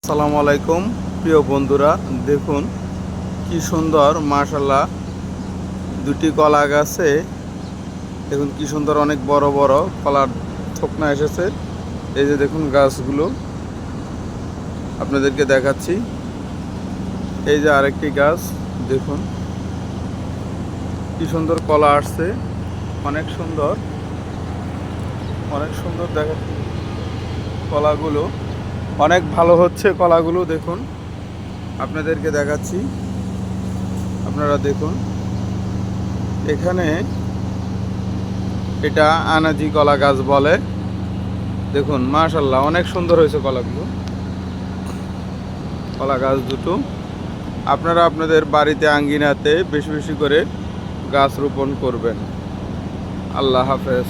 আসসালামু আলাইকুম প্রিয় বন্ধুরা, দেখুন কি সুন্দর মাশাআল্লাহ দুটি কলা গাছে। দেখুন কি সুন্দর, অনেক বড় বড় কলার থোকনা এসেছে। এই যে দেখুন গাছগুলো আপনাদেরকে দেখাচ্ছি। এই যে আরেকটি গাছ, দেখুন কি সুন্দর কলা আসছে, অনেক সুন্দর অনেক সুন্দর দেখাচ্ছি। কলাগুলো অনেক ভালো হচ্ছে, কলাগুলো দেখুন আপনাদেরকে দেখাচ্ছি। আপনারা দেখুন এখানে এটা আনাজি কলা গাছ বলে। দেখুন মাশাআল্লাহ অনেক সুন্দর হয়েছে কলাগুলো। কলা গাছ দুটো আপনারা আপনাদের বাড়িতে আঙ্গিনাতে বেশি বেশি করে গাছ রোপণ করবেন। আল্লাহ হাফেজ।